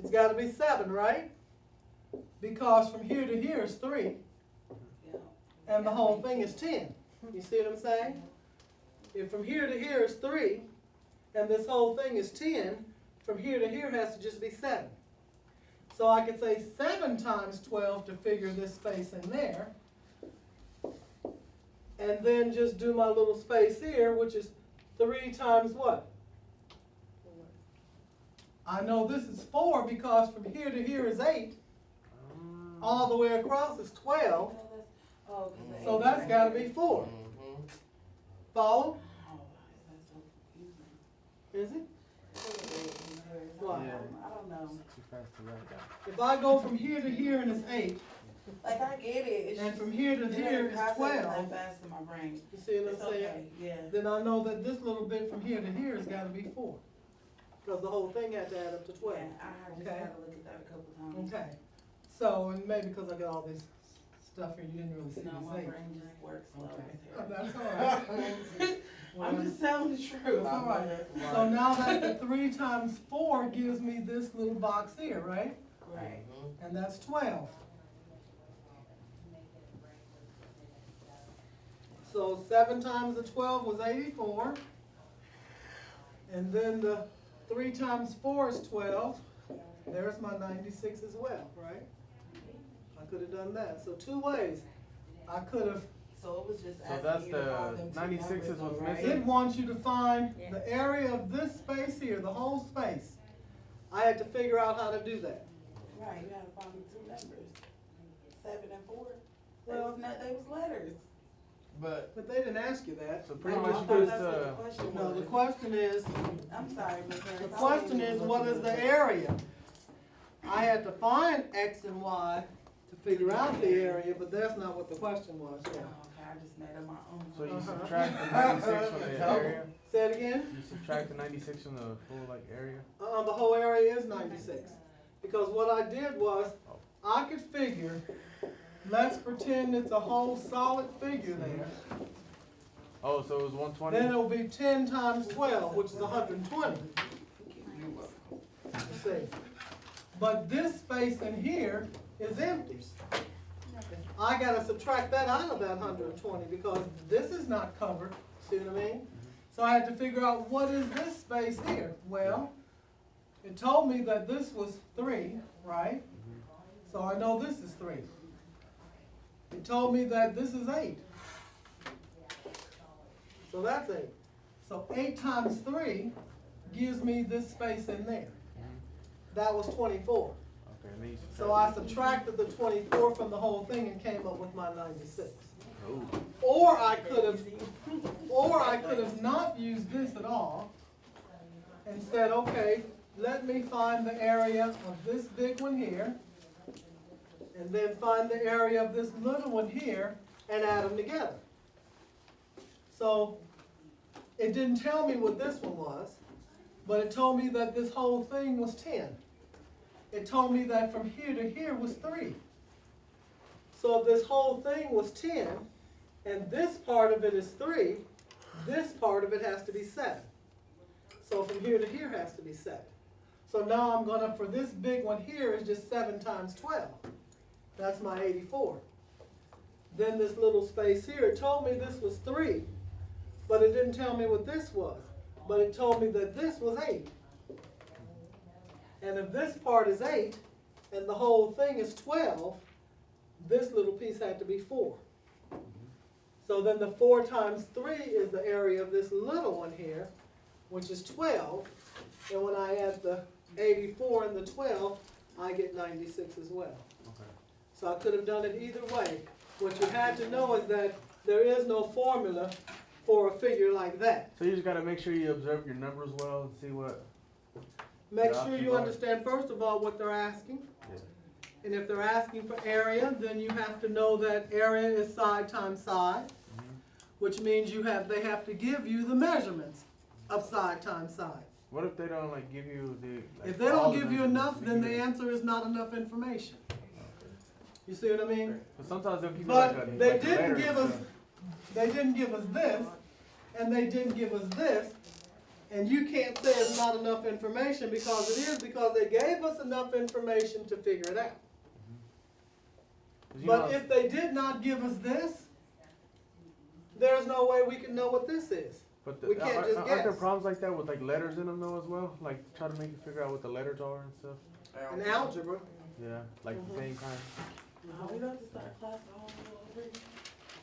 It's got to be 7, right? Because from here to here is 3, and the whole thing is 10. You see what I'm saying? If from here to here is 3, and this whole thing is 10, from here to here has to just be 7. So I could say 7 times 12 to figure this space in there, and then just do my little space here, which is 3 times what? I know this is 4 because from here to here is 8. All the way across is 12. So that's got to be 4. Follow? Is it? What? Yeah. I don't know. Too fast to write down. If I go from here to here and it's 8, Like I get it. It's and just, from here to here is 12, that fast in my brain. you see what It's I'm saying? okay. Yeah. Then I know that this little bit from here to here has got to be 4. Because the whole thing had to add up to 12. Yeah, I just Okay. had to look at that a couple times. Okay. So, and maybe because I got all this stuff here, you didn't really see No, my this 8. brain just works slow. Okay. Oh, that's all right. I'm just telling the truth. That's all right. So now that the 3 times 4 gives me this little box here, right? Right. And that's 12. So 7 times the 12 was 84. And then the 3 times 4 is 12. There's my 96 as well, right? I could have done that. So 2 ways. I could have, So it was just So asking that's you to find the them two 96 is numbers, what's though, right? missing? it wants you to find the area of this space here, the whole space. I had to figure out how to do that. Right, you had to find the two numbers. 7 and 4. Well- They was letters. But they didn't ask you that. So pretty Oh, much I you thought just, that's what the question No, the was. question is, I'm sorry, Miss Harris. the question is, what is the area? I had to find X and Y to figure out the area, but that's not what the question was. Oh, Yeah. okay, I just made up my own. so you Uh-huh. subtract the 96 from the area? Say it again? You subtract the 96 from the full like area? The whole area is 96. Because what I did was, I could figure, let's pretend it's a whole solid figure there. Oh, so it was 120? Then it'll be 10 times 12, which is 120. See? But this space in here is empty. I gotta subtract that out of that 120 because this is not covered, see what I mean? So I had to figure out what is this space here? Well, it told me that this was 3, right? So I know this is 3. It told me that this is 8. So that's 8. So 8 times 3 gives me this space in there. That was 24. Okay, and then you subtract. So I subtracted the 24 from the whole thing and came up with my 96. Oh. Or I could have not used this at all and said, okay, let me find the area of this big one here, and then find the area of this little one here, and add them together. So it didn't tell me what this one was, but it told me that this whole thing was 10. It told me that from here to here was 3. So if this whole thing was 10, and this part of it is 3, this part of it has to be 7. So from here to here has to be 7. So now I'm gonna, for this big one here is just 7 times 12. That's my 84. Then this little space here, it told me this was 3, but it didn't tell me what this was. But it told me that this was 8. And if this part is 8, and the whole thing is 12, this little piece had to be 4. So then the 4 times 3 is the area of this little one here, which is 12. And when I add the 84 and the 12, I get 96 as well. Okay. So I could have done it either way. What you had to know is that there is no formula for a figure like that. So you just gotta make sure you observe your numbers well and see what. Make Yeah, sure keep you going. understand, first of all, what they're asking. Yeah. And if they're asking for area, then you have to know that area is side times side, which means they have to give you the measurements of side times side. What if they don't like give you the? Like, If they all don't the give you measurements? enough, then the answer is not enough information. You see what I mean? But sometimes they'll give you But like a. they like a didn't letter give or us, something. they didn't give us this, and they didn't give us this, And you can't say it's not enough information because it is, because they gave us enough information to figure it out. 'Cause you But know, if they did not give us this, there's no way we can know what this is. but we can't just aren't there guess. problems like that with like letters in them though as well? Like try to make you figure out what the letters are and stuff. In algebra, Yeah, like the same kind. We don't have to start class all over.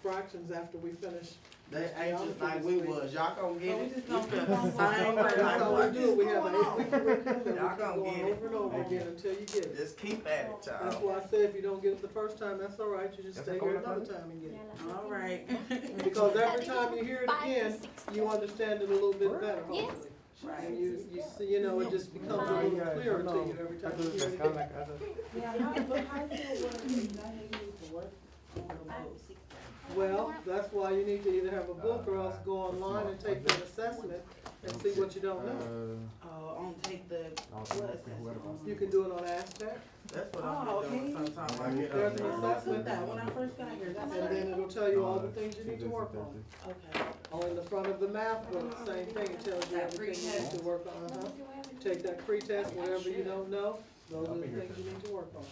fractions after we finish. They anxious like we was. Y'all gonna get So we it. just gonna We keep feel on the same way That's like how we what do is it. We have an going on? 8-week curriculum and we Y'all keep gonna going get it. over and over again until you get it. Just keep at it, That's y'all. why I say if you don't get it the first time, that's all right. You just That's stay okay, here that's another fine. time and get it. All right. Because every time you hear it again, you understand it a little bit better, Yeah. hopefully. And Right. you see, you know, it just becomes a little clearer to you every time you hear it again. Yeah, but how do you work, you know, you need to work on the most. Well, that's why you need to either have a book or else go online and take the assessment and see what you don't know. On take the, what assessment? You can do it on Aztec, That's what Oh, I'm doing okay. sometimes. I get There's up an there. I took assessment. that when I first got here, that's and then right. it'll tell you all the things you need to work on. Okay. Oh, in the front of the math book, same thing, it tells you everything you need to work on. Take that pre-test, whatever you don't know, those are the things you need to work on.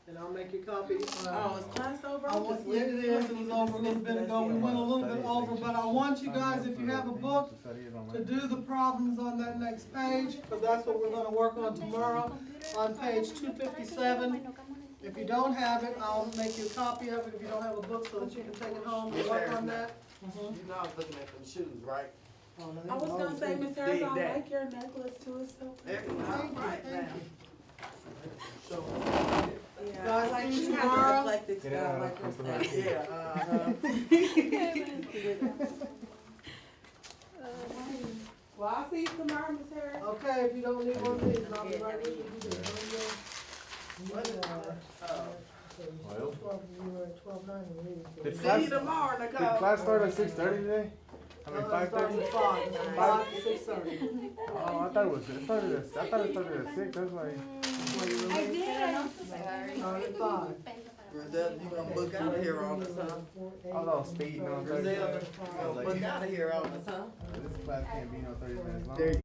And I'll make you a copy. Oh, is class over? I want, yeah, it is, it was over a little bit ago, we went a little bit over, but I want you guys, if you have a book, to do the problems on that next page, because that's what we're gonna work on tomorrow, on page 257. If you don't have it, I'll make you a copy of it if you don't have a book, so that you can take it home and work on that. You know I was looking at them shoes, right? I was gonna say, Miss Harris, Did I that. like your necklace too, it's so pretty. Everything right now. So, Yeah, Guys, I like, see you she has tomorrow. an eclectic style, like her style. yeah, Well, I'll see you tomorrow, Miss Harris. Okay, if you don't need one of these, I'll be right with you. Did see class, you tomorrow, did Nicole. class start at 6:30 today? I mean 5:30? 5 to 6:30. Oh, I thought it started at 6. That's why. I did. 5. Griselda, you gonna book out of here on us, huh? I was all speeding on 30 Griselda, minutes. you gonna book out of here on us, huh? This class can't be no 30 minutes long.